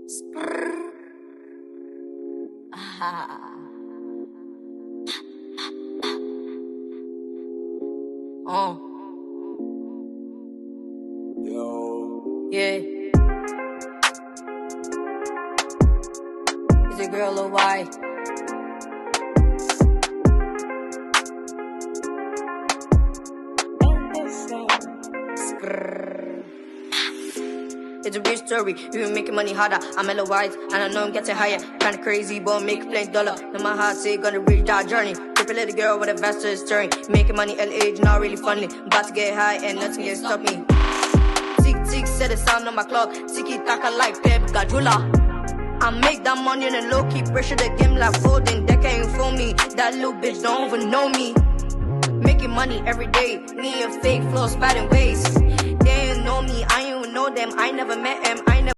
Yeah. Is a girl or why? It's a real story, we been making money harder. I'm hella wise, and I know I'm getting higher. Kinda crazy, but I'm making plain dollar. Now my heart say gonna reach that journey. Triple little girl with a faster story. Making money at age, not really funny. About to get high and nothing can stop me. Tick tick, set the sound on my clock. Tiki taka like Pep Guardiola. I make that money on a low key, pressure the game like folding. That can't for me. That little bitch don't even know me. Making money every day, me and fake flow spatting ways. They ain't know me, I ain't even know them. I never met him, I never